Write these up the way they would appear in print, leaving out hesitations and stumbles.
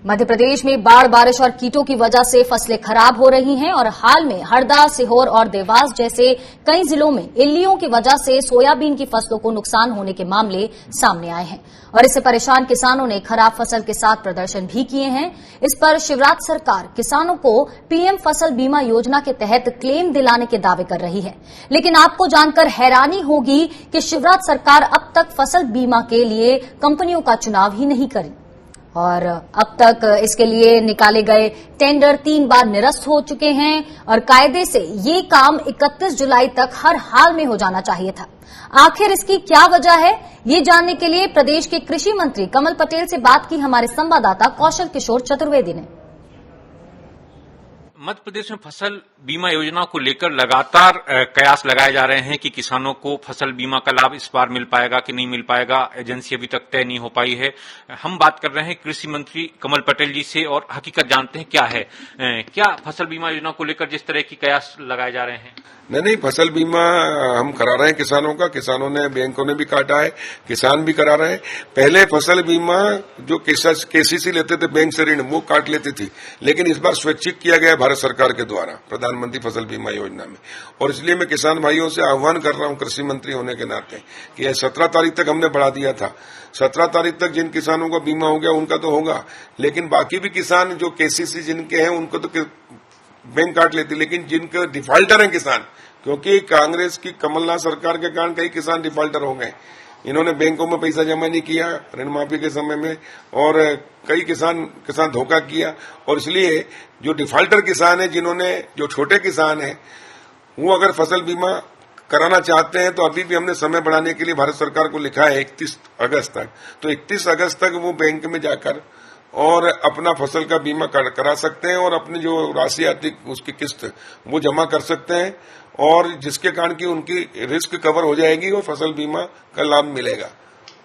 मध्य प्रदेश में बाढ़, बारिश और कीटों की वजह से फसलें खराब हो रही हैं और हाल में हरदा, सीहोर और देवास जैसे कई जिलों में इल्लियों की वजह से सोयाबीन की फसलों को नुकसान होने के मामले सामने आए हैं और इससे परेशान किसानों ने खराब फसल के साथ प्रदर्शन भी किए हैं। इस पर शिवराज सरकार किसानों को पीएम फसल बीमा योजना के तहत क्लेम दिलाने के दावे कर रही है, लेकिन आपको जानकर हैरानी होगी कि शिवराज सरकार अब तक फसल बीमा के लिए कंपनियों का चुनाव ही नहीं करी और अब तक इसके लिए निकाले गए टेंडर 3 बार निरस्त हो चुके हैं और कायदे से ये काम 31 जुलाई तक हर हाल में हो जाना चाहिए था। आखिर इसकी क्या वजह है, ये जानने के लिए प्रदेश के कृषि मंत्री कमल पटेल से बात की हमारे संवाददाता कौशल किशोर चतुर्वेदी ने। मध्य प्रदेश में फसल बीमा योजना को लेकर लगातार कयास लगाए जा रहे हैं कि किसानों को फसल बीमा का लाभ इस बार मिल पाएगा कि नहीं मिल पाएगा। एजेंसी अभी तक तय नहीं हो पाई है। हम बात कर रहे हैं कृषि मंत्री कमल पटेल जी से और हकीकत जानते हैं क्या है। क्या फसल बीमा योजना को लेकर जिस तरह की कयास लगाए जा रहे हैं? नहीं, फसल बीमा हम करा रहे हैं किसानों का। किसानों ने, बैंकों ने भी काटा है, किसान भी करा रहे हैं। पहले फसल बीमा जो केसीसी लेते थे बैंक से ऋण, वो काट लेती थी, लेकिन इस बार स्वैच्छिक किया गया भारत सरकार के द्वारा प्रधानमंत्री फसल बीमा योजना में। और इसलिए मैं किसान भाइयों से आह्वान कर रहा हूं कृषि मंत्री होने के नाते कि 17 तारीख तक हमने बढ़ा दिया था। 17 तारीख तक जिन किसानों का बीमा हो गया उनका तो होगा, लेकिन बाकी भी किसान जो केसीसी जिनके हैं उनको तो बैंक काट लेती, लेकिन जिनके डिफाल्टर हैं किसान, क्योंकि कांग्रेस की कमलनाथ सरकार के कारण कई किसान डिफाल्टर हो गए। इन्होंने बैंकों में पैसा जमा नहीं किया ऋण माफी के समय में और कई किसान धोखा किया। और इसलिए जो डिफाल्टर किसान है, जो छोटे किसान हैं, वो अगर फसल बीमा कराना चाहते हैं तो अभी भी हमने समय बढ़ाने के लिए भारत सरकार को लिखा है 31 अगस्त तक। तो 31 अगस्त तक वो बैंक में जाकर और अपना फसल का बीमा करा सकते हैं और अपनी जो राशि आती उसकी किस्त वो जमा कर सकते हैं और जिसके कारण की उनकी रिस्क कवर हो जाएगी और फसल बीमा का लाभ मिलेगा।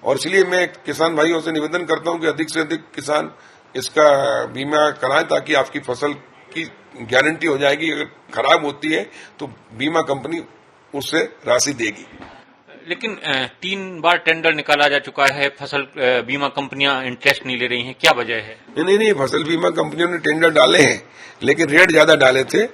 और इसलिए मैं किसान भाइयों से निवेदन करता हूं कि अधिक से अधिक किसान इसका बीमा कराएं ताकि आपकी फसल की गारंटी हो जाएगी। अगर खराब होती है तो बीमा कंपनी उससे राशि देगी। लेकिन 3 बार टेंडर निकाला जा चुका है, फसल बीमा कंपनियां इंटरेस्ट नहीं ले रही हैं, क्या वजह है? नहीं, फसल बीमा कंपनियों ने टेंडर डाले हैं, लेकिन रेट ज्यादा डाले थे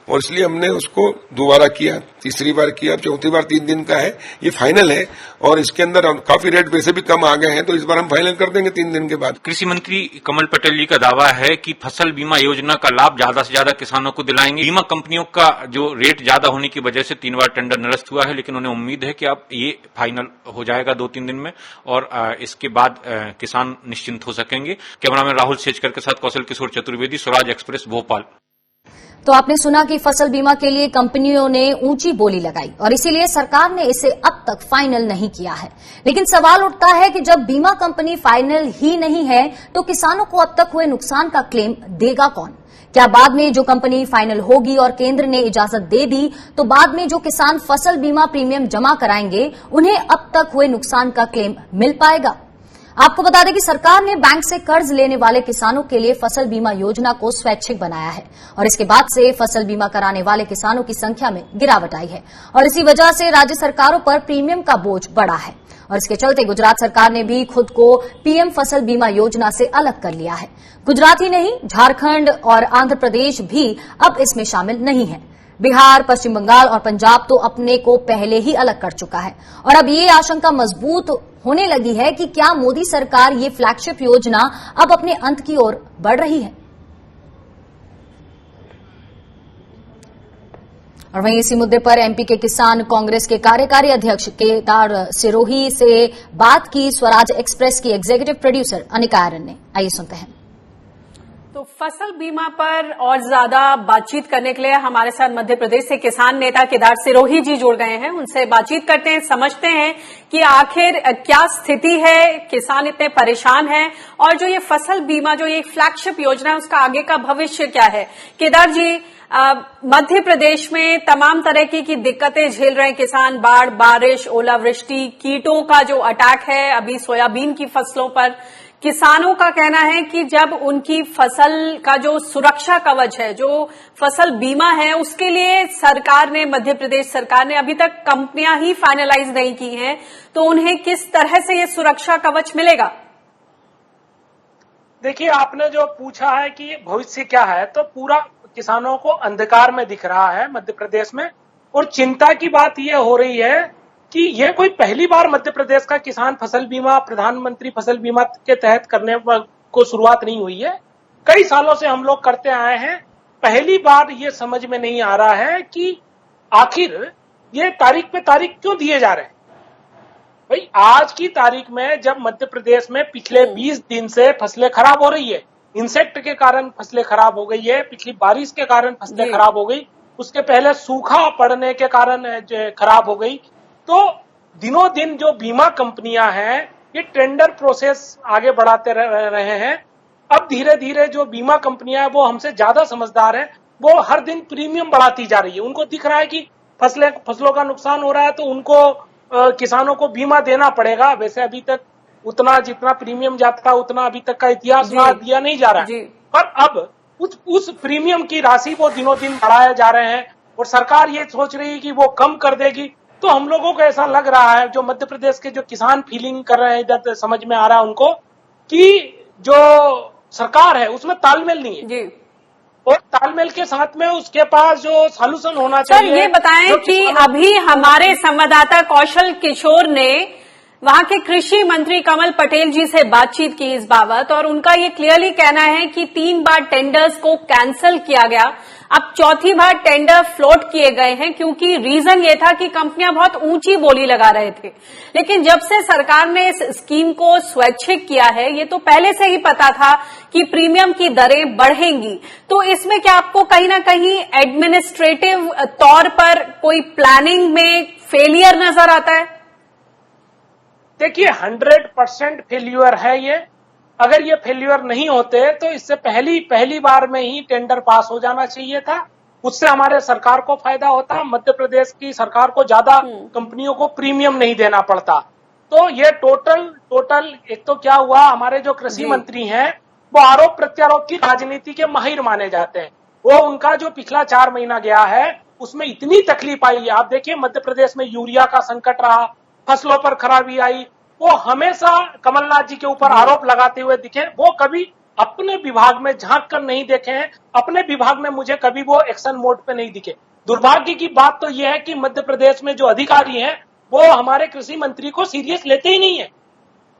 और इसलिए हमने उसको दोबारा किया, तीसरी बार किया, चौथी बार 3 दिन का है। ये फाइनल है और इसके अंदर काफी रेट वैसे भी कम आ गए हैं, तो इस बार हम फाइनल कर देंगे 3 दिन के बाद। कृषि मंत्री कमल पटेल जी का दावा है कि फसल बीमा योजना का लाभ ज्यादा से ज्यादा किसानों को दिलाएंगे। बीमा कंपनियों का जो रेट ज्यादा होने की वजह से 3 बार टेंडर निरस्त हुआ है, लेकिन उन्हें उम्मीद है कि अब ये फाइनल हो जाएगा 2-3 दिन में और इसके बाद किसान निश्चिंत हो सकेंगे। कैमरामैन राहुल सेजकर के साथ कौशल किशोर चतुर्वेदी, स्वराज एक्सप्रेस, भोपाल। तो आपने सुना कि फसल बीमा के लिए कंपनियों ने ऊंची बोली लगाई और इसीलिए सरकार ने इसे अब तक फाइनल नहीं किया है। लेकिन सवाल उठता है कि जब बीमा कंपनी फाइनल ही नहीं है तो किसानों को अब तक हुए नुकसान का क्लेम देगा कौन? क्या बाद में जो कंपनी फाइनल होगी और केंद्र ने इजाजत दे दी तो बाद में जो किसान फसल बीमा प्रीमियम जमा कराएंगे उन्हें अब तक हुए नुकसान का क्लेम मिल पाएगा? आपको बता दें कि सरकार ने बैंक से कर्ज लेने वाले किसानों के लिए फसल बीमा योजना को स्वैच्छिक बनाया है और इसके बाद से फसल बीमा कराने वाले किसानों की संख्या में गिरावट आई है और इसी वजह से राज्य सरकारों पर प्रीमियम का बोझ बढ़ा है और इसके चलते गुजरात सरकार ने भी खुद को पीएम फसल बीमा योजना से अलग कर लिया है। गुजरात ही नहीं, झारखंड और आंध्र प्रदेश भी अब इसमें शामिल नहीं है। बिहार, पश्चिम बंगाल और पंजाब तो अपने को पहले ही अलग कर चुका है और अब ये आशंका मजबूत होने लगी है कि क्या मोदी सरकार ये फ्लैगशिप योजना अब अपने अंत की ओर बढ़ रही है। और वहीं इसी मुद्दे पर एमपी के किसान कांग्रेस के कार्यकारी अध्यक्ष केदार सिरोही से बात की स्वराज एक्सप्रेस की एग्जीक्यूटिव प्रोड्यूसर अनिका आर्यन ने। आइए सुनते हैं। तो फसल बीमा पर और ज्यादा बातचीत करने के लिए हमारे साथ मध्य प्रदेश से किसान नेता केदार सिरोही जी जुड़ गए हैं। उनसे बातचीत करते हैं, समझते हैं कि आखिर क्या स्थिति है, किसान इतने परेशान हैं और जो ये फसल बीमा, जो ये फ्लैगशिप योजना है, उसका आगे का भविष्य क्या है। केदार जी, मध्य प्रदेश में तमाम तरह की दिक्कतें झेल रहे हैं किसान, बाढ़, बारिश, ओलावृष्टि, कीटों का जो अटैक है अभी सोयाबीन की फसलों पर। किसानों का कहना है कि जब उनकी फसल का जो सुरक्षा कवच है, जो फसल बीमा है, उसके लिए सरकार ने, मध्य प्रदेश सरकार ने अभी तक कंपनियां ही फाइनलाइज नहीं की हैं, तो उन्हें किस तरह से ये सुरक्षा कवच मिलेगा? देखिए, आपने जो पूछा है कि भविष्य क्या है, तो पूरा किसानों को अंधकार में दिख रहा है मध्य प्रदेश में। और चिंता की बात यह हो रही है कि यह कोई पहली बार मध्य प्रदेश का किसान फसल बीमा, प्रधानमंत्री फसल बीमा के तहत करने को शुरुआत नहीं हुई है। कई सालों से हम लोग करते आए हैं। पहली बार ये समझ में नहीं आ रहा है कि आखिर ये तारीख पे तारीख क्यों दिए जा रहे हैं। भाई, आज की तारीख में जब मध्य प्रदेश में पिछले 20 दिन से फसलें खराब हो रही है, इंसेक्ट के कारण फसलें खराब हो गई है, पिछली बारिश के कारण फसलें खराब हो गई, उसके पहले सूखा पड़ने के कारण खराब हो गई, तो दिनों दिन जो बीमा कंपनियां हैं ये टेंडर प्रोसेस आगे बढ़ाते रहे हैं। अब धीरे धीरे जो बीमा कंपनियां वो हमसे ज्यादा समझदार है, वो हर दिन प्रीमियम बढ़ाती जा रही है। उनको दिख रहा है कि फसलों का नुकसान हो रहा है, तो उनको किसानों को बीमा देना पड़ेगा। वैसे अभी तक उतना जितना प्रीमियम जाता है उतना अभी तक का इतिहास दिया नहीं जा रहा है, पर अब उस प्रीमियम की राशि वो दिनों दिन बढ़ाए जा रहे हैं और सरकार ये सोच रही है कि वो कम कर देगी। तो हम लोगों को ऐसा लग रहा है, जो मध्य प्रदेश के जो किसान फीलिंग कर रहे हैं, इधर समझ में आ रहा है उनको कि जो सरकार है उसमें तालमेल नहीं है जी। और तालमेल के साथ में उसके पास जो सॉल्यूशन होना चाहिए। सर, ये बताएं कि अभी हमारे संवाददाता कौशल किशोर ने वहां के कृषि मंत्री कमल पटेल जी से बातचीत की इस बाबत, और उनका ये क्लियरली कहना है कि 3 बार टेंडर्स को कैंसिल किया गया, अब चौथी बार टेंडर फ्लोट किए गए हैं, क्योंकि रीजन ये था कि कंपनियां बहुत ऊंची बोली लगा रहे थे। लेकिन जब से सरकार ने इस स्कीम को स्वैच्छिक किया है, ये तो पहले से ही पता था कि प्रीमियम की दरें बढ़ेंगी, तो इसमें क्या आपको कहीं ना कहीं एडमिनिस्ट्रेटिव तौर पर कोई प्लानिंग में फेलियर नजर आता है? देखिए, 100% फेल्यूर है ये। अगर ये फेल्यूर नहीं होते तो इससे पहली बार में ही टेंडर पास हो जाना चाहिए था। उससे हमारे सरकार को फायदा होता, मध्य प्रदेश की सरकार को ज्यादा कंपनियों को प्रीमियम नहीं देना पड़ता। तो ये टोटल एक तो क्या हुआ, हमारे जो कृषि मंत्री हैं वो आरोप प्रत्यारोप की राजनीति के माहिर माने जाते हैं। वो उनका जो पिछला 4 महीना गया है उसमें इतनी तकलीफ आई है। आप देखिए, मध्य प्रदेश में यूरिया का संकट रहा, फसलों पर खराबी आई, वो हमेशा कमलनाथ जी के ऊपर आरोप लगाते हुए दिखे। वो कभी अपने विभाग में झांक कर नहीं देखे हैं, अपने विभाग में मुझे कभी वो एक्शन मोड पे नहीं दिखे। दुर्भाग्य की बात तो यह है कि मध्य प्रदेश में जो अधिकारी हैं वो हमारे कृषि मंत्री को सीरियस लेते ही नहीं है।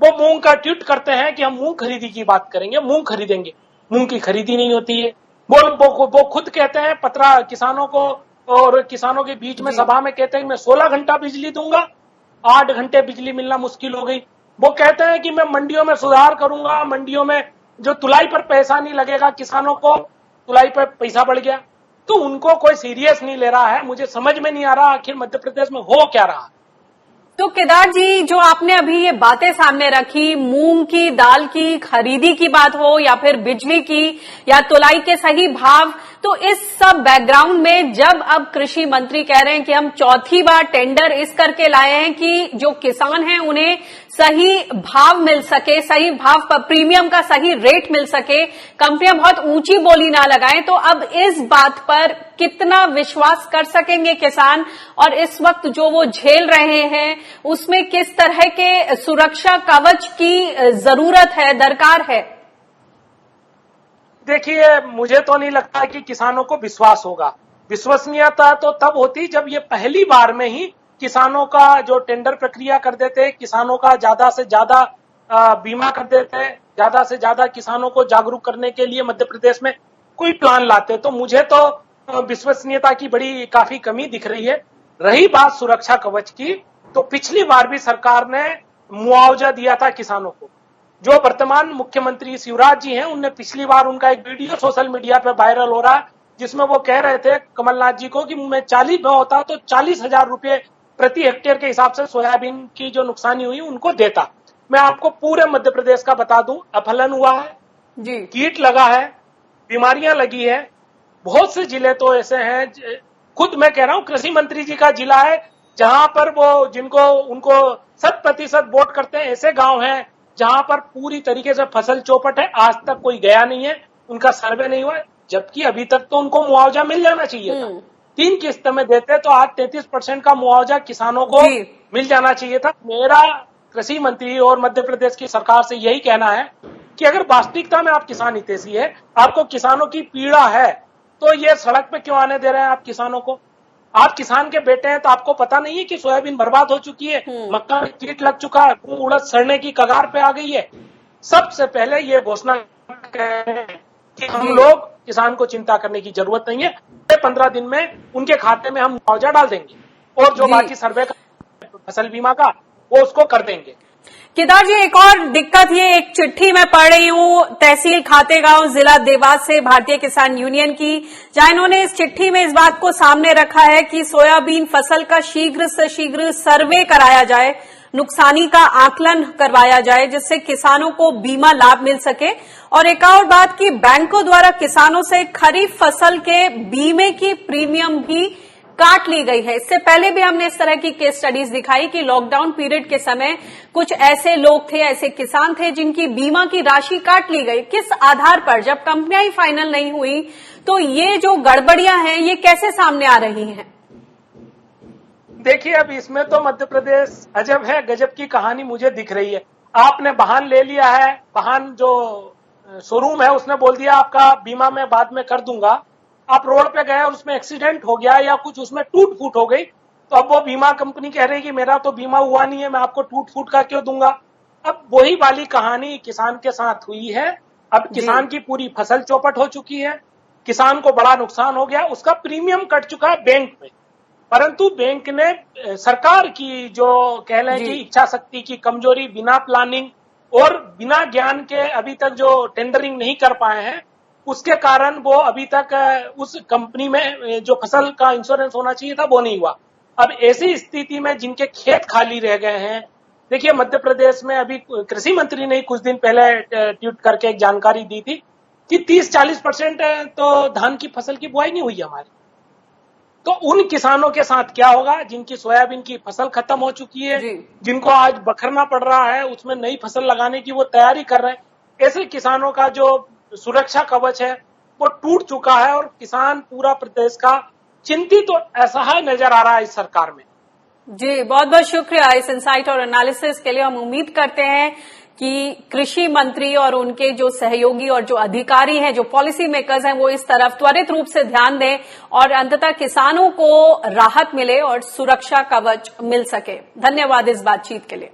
वो मूंग का ट्वीट करते हैं कि हम मूंग खरीदी की बात करेंगे, मूंग खरीदेंगे, मूंग की खरीदी नहीं होती है। वो खुद कहते हैं पत्र किसानों को, और किसानों के बीच में सभा में कहते हैं मैं 16 घंटा बिजली दूंगा, 8 घंटे बिजली मिलना मुश्किल हो गई। वो कहते हैं कि मैं मंडियों में सुधार करूंगा, मंडियों में जो तुलाई पर पैसा नहीं लगेगा, किसानों को तुलाई पर पैसा बढ़ गया। तो उनको कोई सीरियस नहीं ले रहा है। मुझे समझ में नहीं आ रहा आखिर मध्य प्रदेश में हो क्या रहा। तो केदार जी, जो आपने अभी ये बातें सामने रखी, मूंग की दाल की खरीदी की बात हो या फिर बिजली की या तुलाई के सही भाव, तो इस सब बैकग्राउंड में जब अब कृषि मंत्री कह रहे हैं कि हम चौथी बार टेंडर इस करके लाए हैं कि जो किसान हैं उन्हें सही भाव मिल सके, सही भाव पर प्रीमियम का सही रेट मिल सके, कंपनियां बहुत ऊंची बोली ना लगाएं, तो अब इस बात पर कितना विश्वास कर सकेंगे किसान, और इस वक्त जो वो झेल रहे हैं उसमें किस तरह के सुरक्षा कवच की जरूरत है, दरकार है? देखिए, मुझे तो नहीं लगता कि किसानों को विश्वास होगा। विश्वसनीयता तो तब होती जब ये पहली बार में ही किसानों का जो टेंडर प्रक्रिया कर देते, किसानों का ज्यादा से ज्यादा बीमा कर देते, ज्यादा से ज्यादा किसानों को जागरूक करने के लिए मध्य प्रदेश में कोई प्लान लाते। तो मुझे तो विश्वसनीयता की बड़ी काफी कमी दिख रही है। रही बात सुरक्षा कवच की, तो पिछली बार भी सरकार ने मुआवजा दिया था किसानों को। जो वर्तमान मुख्यमंत्री शिवराज जी हैं, उनने पिछली बार उनका एक वीडियो सोशल मीडिया पे वायरल हो रहा है जिसमें वो कह रहे थे कमलनाथ जी को कि मैं 40 में होता तो 40,000 रुपए प्रति हेक्टेयर के हिसाब से सोयाबीन की जो नुकसानी हुई उनको देता। मैं आपको पूरे मध्य प्रदेश का बता दूं, अफलन हुआ है जी, कीट लगा है, बीमारियां लगी है। बहुत से जिले तो ऐसे हैं, खुद मैं कह रहा हूं कृषि मंत्री जी का जिला है जहां पर वो जिनको उनको 100% वोट करते हैं, ऐसे गांव हैं जहां पर पूरी तरीके से फसल चौपट है, आज तक कोई गया नहीं है, उनका सर्वे नहीं हुआ, जबकि अभी तक तो उनको मुआवजा मिल जाना चाहिए था। 3 किस्त में देते तो आज 33% का मुआवजा किसानों को मिल जाना चाहिए था। मेरा कृषि मंत्री और मध्य प्रदेश की सरकार से यही कहना है कि अगर वास्तविकता में आप किसान हितैषी है, आपको किसानों की पीड़ा है, तो ये सड़क पे क्यों आने दे रहे हैं आप किसानों को? आप किसान के बेटे हैं तो आपको पता नहीं है कि सोयाबीन बर्बाद हो चुकी है, मक्का में कीट लग चुका है, उड़द सड़ने की कगार पे आ गई है। सबसे पहले ये घोषणा करें कि हम लोग किसान को चिंता करने की जरूरत नहीं है, 15 दिन में उनके खाते में हम मुआवजा डाल देंगे और जो बाकी सर्वे का फसल बीमा का वो उसको कर देंगे। केदार जी, एक और दिक्कत ये एक चिट्ठी मैं पढ़ रही हूँ तहसील खातेगांव जिला देवास से भारतीय किसान यूनियन की, जहां इन्होंने इस चिट्ठी में इस बात को सामने रखा है कि सोयाबीन फसल का शीघ्र से शीघ्र सर्वे कराया जाए, नुकसानी का आकलन करवाया जाए जिससे किसानों को बीमा लाभ मिल सके। और एक और बात कि बैंकों द्वारा किसानों से खरीफ फसल के बीमे की प्रीमियम भी काट ली गई है। इससे पहले भी हमने इस तरह की केस स्टडीज दिखाई कि लॉकडाउन पीरियड के समय कुछ ऐसे लोग थे, ऐसे किसान थे जिनकी बीमा की राशि काट ली गई। किस आधार पर? जब कंपनियां ही फाइनल नहीं हुई तो ये जो गड़बड़ियां हैं ये कैसे सामने आ रही हैं? देखिए, अब इसमें तो मध्य प्रदेश अजब है, गजब की कहानी मुझे दिख रही है। आपने वाहन ले लिया है, वाहन जो शोरूम है उसने बोल दिया आपका बीमा मैं बाद में कर दूंगा। आप रोड पे गए और उसमें एक्सीडेंट हो गया या कुछ उसमें टूट फूट हो गई, तो अब वो बीमा कंपनी कह रही है कि मेरा तो बीमा हुआ नहीं है, मैं आपको टूट फूट का क्यों दूंगा। अब वही वाली कहानी किसान के साथ हुई है। अब किसान की पूरी फसल चौपट हो चुकी है, किसान को बड़ा नुकसान हो गया, उसका प्रीमियम कट चुका है बैंक में, परंतु बैंक ने सरकार की जो कह लें कि इच्छा शक्ति की कमजोरी, बिना प्लानिंग और बिना ज्ञान के अभी तक जो टेंडरिंग नहीं कर पाए हैं, उसके कारण वो अभी तक उस कंपनी में जो फसल का इंश्योरेंस होना चाहिए था वो नहीं हुआ। अब ऐसी स्थिति में जिनके खेत खाली रह गए हैं, देखिए मध्य प्रदेश में अभी कृषि मंत्री ने कुछ दिन पहले ट्वीट करके एक जानकारी दी थी कि 30-40% तो धान की फसल की बुआई नहीं हुई है हमारी। तो उन किसानों के साथ क्या होगा जिनकी सोयाबीन की फसल खत्म हो चुकी है, जिनको आज बखरना पड़ रहा है, उसमें नई फसल लगाने की वो तैयारी कर रहे हैं। ऐसे किसानों का जो सुरक्षा कवच है वो टूट चुका है और किसान पूरा प्रदेश का चिंतित तो ऐसा ही नजर आ रहा है इस सरकार में। जी, बहुत बहुत शुक्रिया इस इंसाइट और एनालिसिस के लिए। हम उम्मीद करते हैं कि कृषि मंत्री और उनके जो सहयोगी और जो अधिकारी हैं, जो पॉलिसी मेकर्स हैं, वो इस तरफ त्वरित रूप से ध्यान दें और अंततः किसानों को राहत मिले और सुरक्षा कवच मिल सके। धन्यवाद इस बातचीत के लिए।